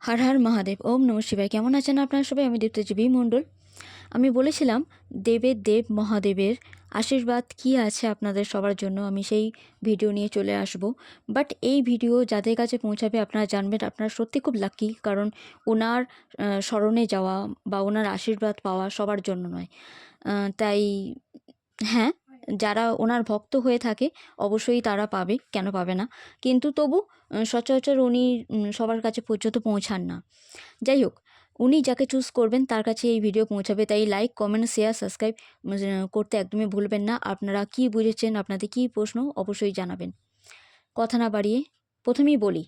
হর হর মহাদেব। ওম নমঃ শিবায়। কেমন আছেন আপনারা সবাই? আমি দীপ্তজীবী মণ্ডল। আমি বলেছিলাম দেবের দেব মহাদেবের আশীর্বাদ কি আছে আপনাদের সবার জন্য, আমি সেই ভিডিও নিয়ে চলে আসব। বাট এই ভিডিও যাদের কাছে পৌঁছাবে আপনারা জানবেন আপনারা সত্যি খুব লাকি, কারণ ওনার স্মরণে যাওয়া বা ওনার আশীর্বাদ পাওয়া সবার জন্য নয়। তাই হ্যাঁ, যারা ওনার ভক্ত হয়ে থাকে অবশ্যই তারা পাবে, কেন পাবে না? কিন্তু তবু সচরাচর উনি সবার কাছে পর্যন্ত পৌঁছান না। যাই হোক, উনি যাকে চুজ করবেন তার কাছে এই ভিডিও পৌঁছাবে। তাই লাইক, কমেন্ট, শেয়ার, সাবস্ক্রাইব করতে একদমই ভুলবেন না। আপনারা কি বুঝেছেন, আপনাদের কী প্রশ্ন অবশ্যই জানাবেন। কথা না বাড়িয়ে প্রথমেই বলি,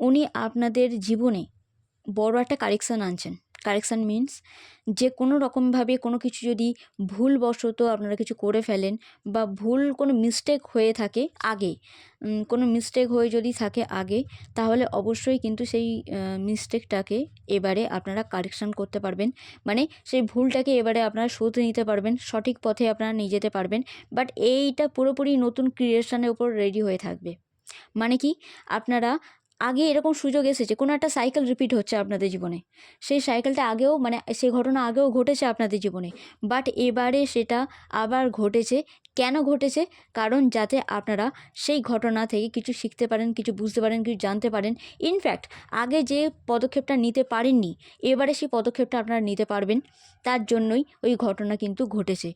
উনি আপনাদের জীবনে বড় একটা কারেকশান আনছেন। কারেকশান মিনস যে কোনো রকমভাবে কোনো কিছু যদি ভুলবশত আপনারা কিছু করে ফেলেন বা ভুল কোনো মিস্টেক হয়ে থাকে আগে, কোনো মিস্টেক হয়ে যদি থাকে আগে, তাহলে অবশ্যই কিন্তু সেই মিস্টেকটাকে এবারে আপনারা কারেকশান করতে পারবেন। মানে সেই ভুলটাকে এবারে আপনারা শুধরে নিতে পারবেন, সঠিক পথে আপনারা নিয়ে যেতে পারবেন। বাট এইটা পুরোপুরি নতুন ক্রিয়েশনের উপর রেডি হয়ে থাকবে। মানে কি, আপনারা আগে এরকম সুযোগ এসেছে, কোনো একটা সাইকেল রিপিট হচ্ছে আপনাদের জীবনে, সেই সাইকেলটা আগেও মানে সেই ঘটনা আগেও ঘটেছে আপনাদের জীবনে, বাট এবারে সেটা আবার ঘটেছে। কেন ঘটেছে? কারণ যাতে আপনারা সেই ঘটনা থেকে কিছু শিখতে পারেন, কিছু বুঝতে পারেন, কিছু জানতে পারেন। ইনফ্যাক্ট আগে যে পদক্ষেপটা নিতে পারেননি, এবারে সেই পদক্ষেপটা আপনারা নিতে পারবেন। তার জন্যই ওই ঘটনা কিন্তু ঘটেছে।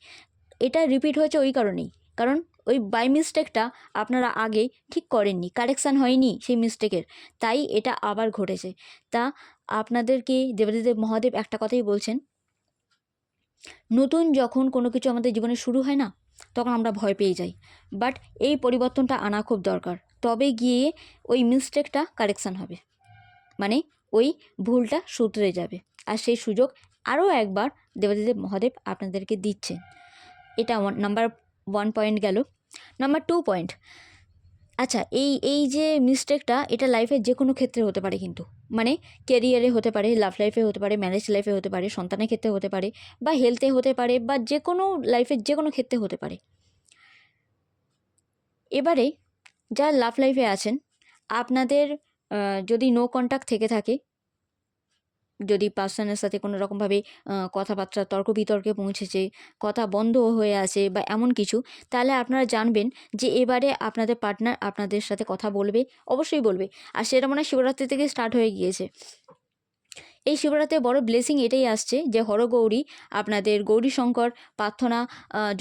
এটা রিপিট হয়েছে ওই কারণেই, কারণ ওই বাই মিস্টেকটা আপনারা আগে ঠিক করেননি, কারেকশান হয়নি সেই মিস্টেকের, তাই এটা আবার ঘটেছে। তা আপনাদেরকে দেবাদিদেব মহাদেব একটা কথাই বলছেন, নতুন যখন কোনো কিছু আমাদের জীবনে শুরু হয় না, তখন আমরা ভয় পেয়ে যাই। বাট এই পরিবর্তনটা আনা খুব দরকার, তবে গিয়ে ওই মিস্টেকটা কারেকশান হবে, মানে ওই ভুলটা শুধরে যাবে। আর সেই সুযোগ আরও একবার দেবাদিদেব মহাদেব আপনাদেরকে দিচ্ছেন। এটা নাম্বার 1 পয়েন্ট গেল। নাম্বার 2 পয়েন্ট, আচ্ছা এই যে মিস্টেকটা, এটা লাইফের যে কোনো ক্ষেত্রে হতে পারে কিন্তু, মানে কেরিয়ারে হতে পারে, লাভ লাইফে হতে পারে, ম্যারেজ লাইফে হতে পারে, সন্তানের ক্ষেত্রে হতে পারে, বা হেলথে হতে পারে, বা যে কোনো লাইফের যে কোনো ক্ষেত্রে হতে পারে। এবারে যারা লাভ লাইফে আছেন, আপনাদের যদি নো কন্ট্যাক্ট থেকে থাকে, যদি পার্সনের সাথে কোনো রকমভাবে কথাবার্তা তর্ক বিতর্কে পৌঁছেছে, কথা বন্ধ হয়ে আছে বা এমন কিছু, তাহলে আপনারা জানবেন যে এবারে আপনাদের পার্টনার আপনাদের সাথে কথা বলবে, অবশ্যই বলবে। আর সেটা মনে হয় শিবরাত্রি থেকে স্টার্ট হয়ে গিয়েছে। এই শিবরাত্রির বড় ব্লেসিং এটাই আসছে যে হরগৌরী, আপনাদের গৌরীশঙ্কর প্রার্থনা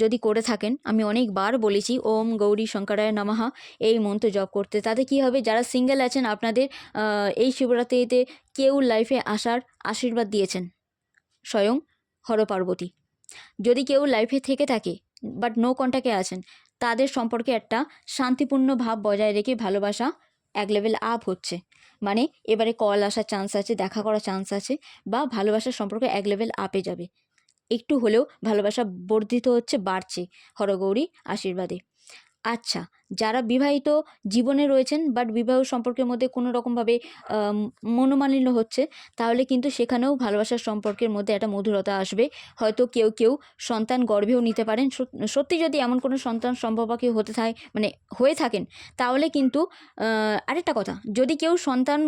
যদি করে থাকেন, আমি অনেকবার বলেছি ওম গৌরী শঙ্করায় নমঃ এই মন্ত্র জপ করতে। তাতে কি হবে, যারা সিঙ্গেল আছেন আপনাদের এই শিবরাত্রিতে কেউ লাইফে আসার আশীর্বাদ দিয়েছেন স্বয়ং হরপার্বতী। যদি কেউ লাইফে থেকে থাকে বাট নো কন্ট্যাক্টে আছেন, তাদের সম্পর্কে একটা শান্তিপূর্ণ ভাব বজায় রেখে ভালোবাসা এক লেভেল আপ হচ্ছে। মানে এবারে কল আসার চান্স আছে, দেখা করার চান্স আছে, বা ভালোবাসার সম্পর্ক এক লেভেল আপে যাবে। একটু হলেও ভালোবাসা বর্ধিত হচ্ছে, বাড়ছে হরগৌরী আশীর্বাদে। আচ্ছা, যারা বিবাহিত জীবনে রয়েছেন বাট বিবাহ সম্পর্কের মধ্যে কোনো রকমভাবে মনোমালিন্য হচ্ছে, তাহলে কিন্তু সেখানেও ভালোবাসার সম্পর্কের মধ্যে একটা মধুরতা আসবে। হয়তো কেউ কেউ সন্তান গর্ভেও নিতে পারেন। সত্যি যদি এমন কোনো সন্তান সম্ভবকে হতে থাকে, মানে হয়ে থাকেন, তাহলে কিন্তু আরেকটা কথা, যদি কেউ সন্তান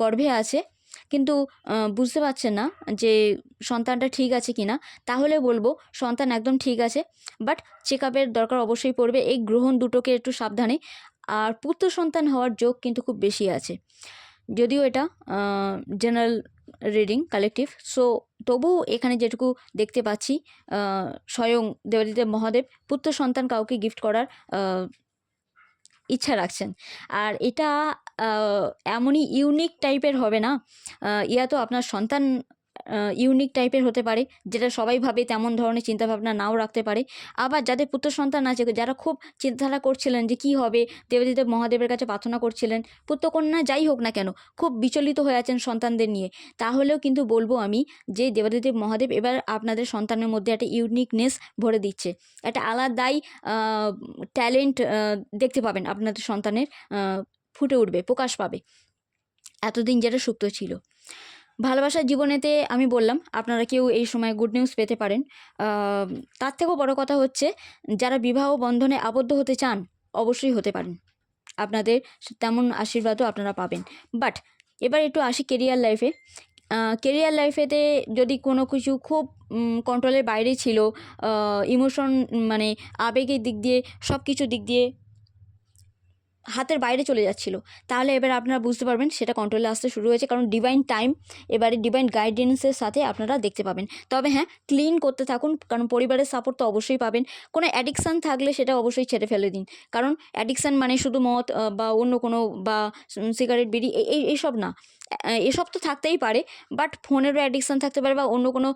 গর্ভে আছে কিন্তু বুঝতে পারছেন না যে সন্তানটা ঠিক আছে কি না, তাহলে বলবো সন্তান একদম ঠিক আছে, বাট চেক আপের দরকার অবশ্যই পড়বে। এই গ্রহণ দুটোকে একটু সাবধানে। আর পুত্র সন্তান হওয়ার যোগ কিন্তু খুব বেশি আছে, যদিও এটা জেনারেল রিডিং কালেকটিভ। সো তবুও এখানে যেটুকু দেখতে পাচ্ছি, স্বয়ং দেবাদিদেব মহাদেব পুত্র সন্তান কাউকে গিফট করার ইচ্ছা রাখছেন। আর এটা এমনই ইউনিক টাইপের হবে না, ইয়া তো আপনার সন্তান ইউনিক টাইপের হতে পারে, যেটা সবাই ভাবে তেমন ধরনের চিন্তাভাবনা নাও রাখতে পারে। আবার যাদের পুত্র সন্তান আছে, যারা খুব চিন্তাধারা করছিলেন যে কী হবে, দেবাদিদেব মহাদেবের কাছে প্রার্থনা করছিলেন, পুত্রকন্যা যাই হোক না কেন, খুব বিচলিত হয়ে আছেন সন্তানদের নিয়ে, তাহলেও কিন্তু বলবো আমি যে দেবাদিদেব মহাদেব এবার আপনাদের সন্তানের মধ্যে একটা ইউনিকনেস ভরে দিচ্ছে, একটা আলাদাই ট্যালেন্ট দেখতে পাবেন আপনাদের সন্তানের, ফুটে উঠবে, প্রকাশ পাবে, এতদিন যেটা সুপ্ত ছিল। ভালোবাসার জীবনেতে আমি বললাম আপনারা কেউ এই সময় গুড নিউজ পেতে পারেন। তার থেকেও বড় কথা হচ্ছে, যারা বিবাহ বন্ধনে আবদ্ধ হতে চান অবশ্যই হতে পারেন, আপনাদের তেমন আশীর্বাদও আপনারা পাবেন। বাট এবার একটু আসি কেরিয়ার লাইফে। কেরিয়ার লাইফেতে যদি কোনো কিছু খুব কন্ট্রোলের বাইরে ছিল, ইমোশন মানে আবেগের দিক দিয়ে, সব কিছুর দিক দিয়ে হাতের বাইরে চলে যাচ্ছিলো, তাহলে এবার আপনারা বুঝতে পারবেন সেটা কন্ট্রোলে আসতে শুরু হয়েছে, কারণ ডিভাইন টাইম, এবারে ডিভাইন গাইডেন্সের সাথে আপনারা দেখতে পাবেন। তবে হ্যাঁ, ক্লিন করতে থাকুন, কারণ পরিবারের সাপোর্ট তো অবশ্যই পাবেন। কোনো অ্যাডিকশান থাকলে সেটা অবশ্যই ছেড়ে ফেলে দিন, কারণ অ্যাডিকশান মানে শুধু মদ বা অন্য কোনো বা সিগারেট বিড়ি এইসব না। এসব তো থাকতেই পারে, বাট ফোনেরও অ্যাডিকশান থাকতে পারে বা অন্য কোনো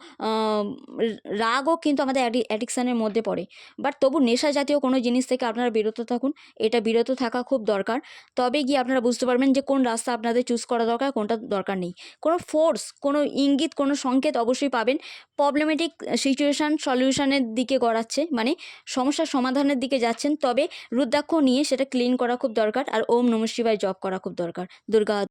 রাগও কিন্তু আমাদের অ্যাডিকশানের মধ্যে পড়ে। বাট তবু নেশা জাতীয় কোনো জিনিস থেকে আপনারা বিরত থাকুন, এটা বিরত থাকা খুব দরকার। তবে গিয়ে আপনারা বুঝতে পারবেন যে কোন রাস্তা আপনাদের চুজ করা দরকার, কোনটা দরকার নেই। কোনো ফোর্স, কোনো ইঙ্গিত, কোনো সংকেত অবশ্যই পাবেন। প্রবলেমেটিক সিচুয়েশান সলিউশনের দিকে গড়াচ্ছে, মানে সমস্যার সমাধানের দিকে যাচ্ছেন, তবে রুদ্রাক্ষ নিয়ে সেটা ক্লিন করা খুব দরকার, আর ওম নমঃ শিবায় জপ করা খুব দরকার। দুর্গা